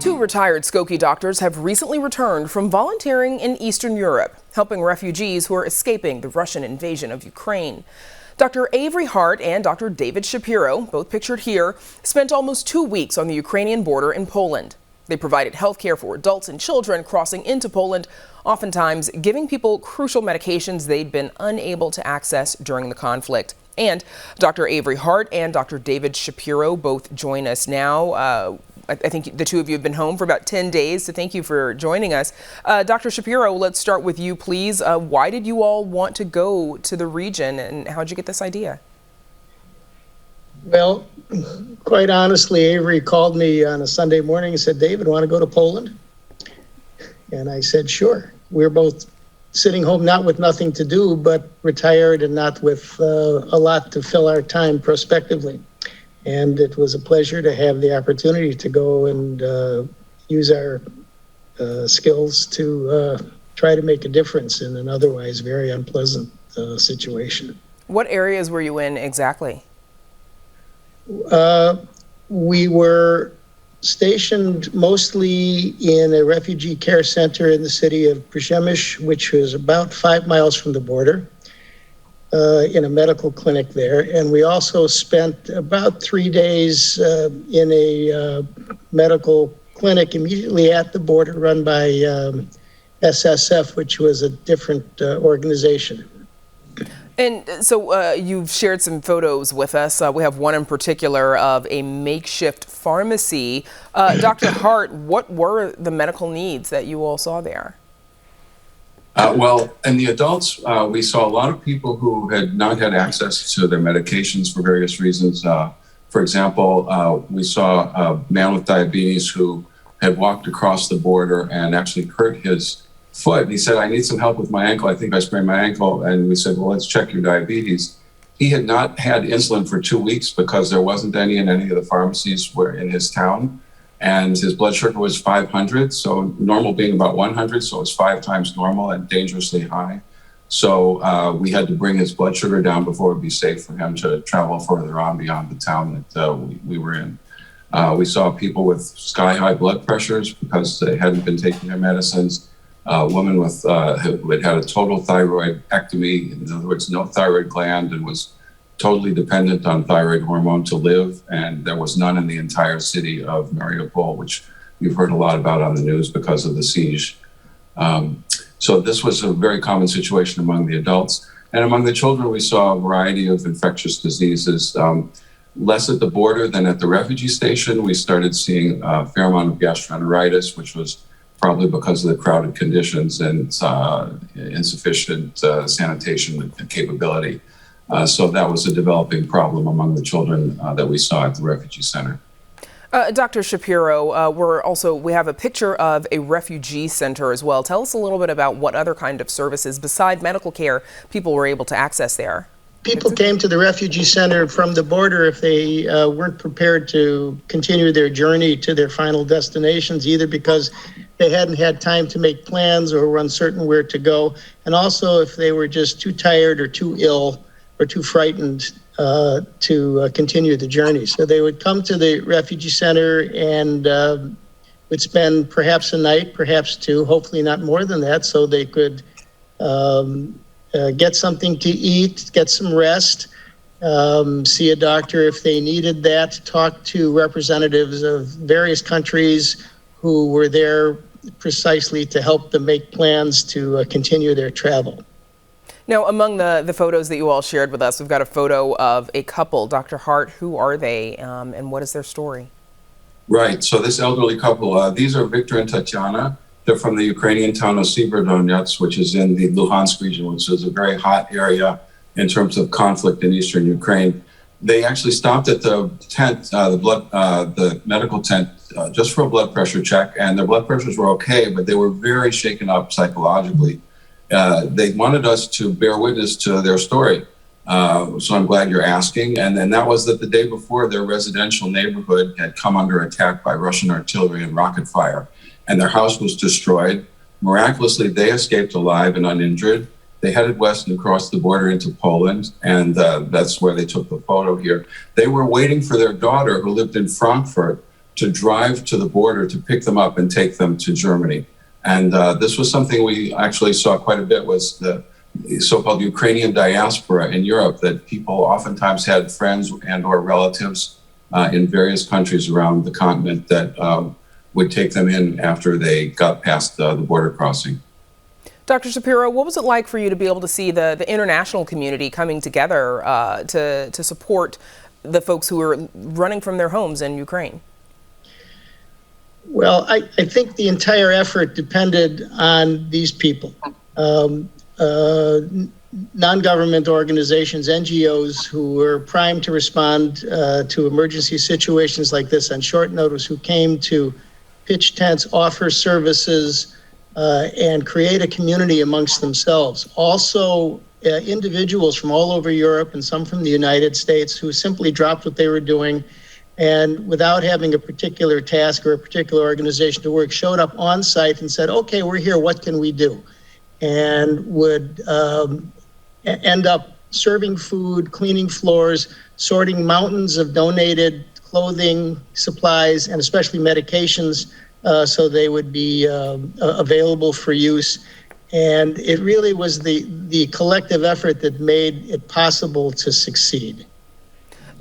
Two retired Skokie doctors have recently returned from volunteering in Eastern Europe, helping refugees who are escaping the Russian invasion of Ukraine. Dr. Avery Hart and Dr. David Shapiro, both pictured here, spent almost 2 weeks on the Ukrainian border in Poland. They provided health care for adults and children crossing into Poland, oftentimes giving people crucial medications they'd been unable to access during the conflict. And Dr. Avery Hart and Dr. David Shapiro both join us now. I think the two of you have been home for about 10 days, so thank you for joining us. Dr. Shapiro, let's start with you, please. Why did you all want to go to the region, and how did you get this idea? Well, quite honestly, Avery called me on a Sunday morning and said, "David, want to go to Poland?" And I said, "Sure." We're both sitting home, not with nothing to do, but retired and not with a lot to fill our time prospectively. And it was a pleasure to have the opportunity to go and use our skills to try to make a difference in an otherwise very unpleasant situation. What areas were you in exactly? We were stationed mostly in a refugee care center in the city of Przemyśl, which was about 5 miles from the border, in a medical clinic there. And we also spent about 3 days in a medical clinic immediately at the border run by SSF, which was a different organization. And so you've shared some photos with us. We have one in particular of a makeshift pharmacy. Dr. Hart, what were the medical needs that you all saw there? Well, in the adults, we saw a lot of people who had not had access to their medications for various reasons. For example, we saw a man with diabetes who had walked across the border and actually hurt his foot. He said, "I need some help with my ankle. I think I sprained my ankle." And we said, "Well, let's check your diabetes." He had not had insulin for 2 weeks because there wasn't any in any of the pharmacies in his town. And his blood sugar was 500, so normal being about 100, so it's 5 times normal and dangerously high. So we had to bring his blood sugar down before it would be safe for him to travel further on beyond the town that we were in. We saw people with sky-high blood pressures because they hadn't been taking their medicines. A woman with who had had a total thyroidectomy, in other words, no thyroid gland, and was totally dependent on thyroid hormone to live, and there was none in the entire city of Mariupol, which you've heard a lot about on the news because of the siege. So this was a very common situation among the adults. And among the children, we saw a variety of infectious diseases, less at the border than at the refugee station. We started seeing a fair amount of gastroenteritis, which was probably because of the crowded conditions and insufficient sanitation capability. So that was a developing problem among the children that we saw at the refugee center. Dr. Shapiro, we have a picture of a refugee center as well. Tell us a little bit about what other kind of services besides medical care people were able to access there. People came to the refugee center from the border if they weren't prepared to continue their journey to their final destinations, either because they hadn't had time to make plans or were uncertain where to go, and also if they were just too tired or too ill or too frightened to continue the journey. So they would come to the refugee center and would spend perhaps a night, perhaps 2, hopefully not more than that, so they could get something to eat, get some rest, see a doctor if they needed that, talk to representatives of various countries who were there precisely to help them make plans to continue their travel. Now, among the photos that you all shared with us, we've got a photo of a couple. Dr. Hart, who are they and what is their story? Right, so this elderly couple, these are Victor and Tatiana. They're from the Ukrainian town of Severodonetsk, which is in the Luhansk region, which is a very hot area in terms of conflict in eastern Ukraine. They actually stopped at the tent, the medical tent, just for a blood pressure check, and their blood pressures were okay, but they were very shaken up psychologically. They wanted us to bear witness to their story, so I'm glad you're asking. And then that was that the day before, their residential neighborhood had come under attack by Russian artillery and rocket fire, and their house was destroyed. Miraculously, they escaped alive and uninjured. They headed west and crossed the border into Poland, and that's where they took the photo here. They were waiting for their daughter, who lived in Frankfurt, to drive to the border to pick them up and take them to Germany. And this was something we actually saw quite a bit, was the so-called Ukrainian diaspora in Europe, that people oftentimes had friends and or relatives in various countries around the continent that would take them in after they got past the border crossing. Dr. Shapiro, what was it like for you to be able to see the international community coming together to support the folks who are running from their homes in Ukraine? Well, I think the entire effort depended on these people. Non-government organizations, NGOs, who were primed to respond to emergency situations like this on short notice, who came to pitch tents, offer services, and create a community amongst themselves. Also, individuals from all over Europe and some from the United States who simply dropped what they were doing and, without having a particular task or a particular organization to work, showed up on site and said, okay, we're here, what can we do? And would end up serving food, cleaning floors, sorting mountains of donated clothing, supplies, and especially medications, so they would be available for use. And it really was the collective effort that made it possible to succeed.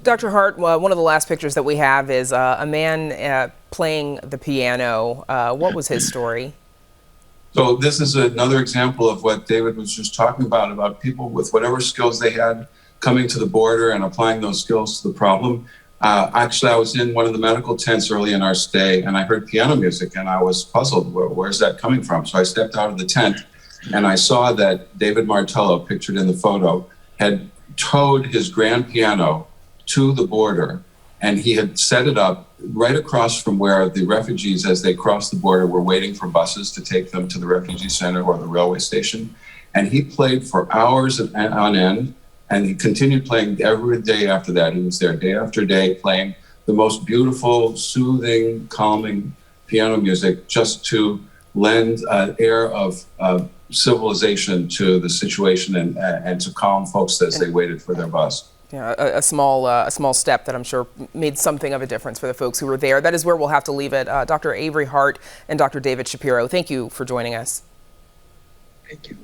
Dr. Hart, one of the last pictures that we have is a man playing the piano. What was his story? So this is another example of what David was just talking about people with whatever skills they had coming to the border and applying those skills to the problem. Actually, I was in one of the medical tents early in our stay, and I heard piano music, and I was puzzled. Where's that coming from? So I stepped out of the tent, and I saw that David Martello, pictured in the photo, had towed his grand piano to the border, and he had set it up right across from where the refugees, as they crossed the border, were waiting for buses to take them to the refugee center or the railway station. And he played for hours on end, and he continued playing every day after that. He was there day after day playing the most beautiful, soothing, calming piano music, just to lend an air of civilization to the situation and to calm folks as they waited for their bus. Yeah, a small step that I'm sure made something of a difference for the folks who were there. That is where we'll have to leave it. Dr. Avery Hart and Dr. David Shapiro, thank you for joining us. Thank you.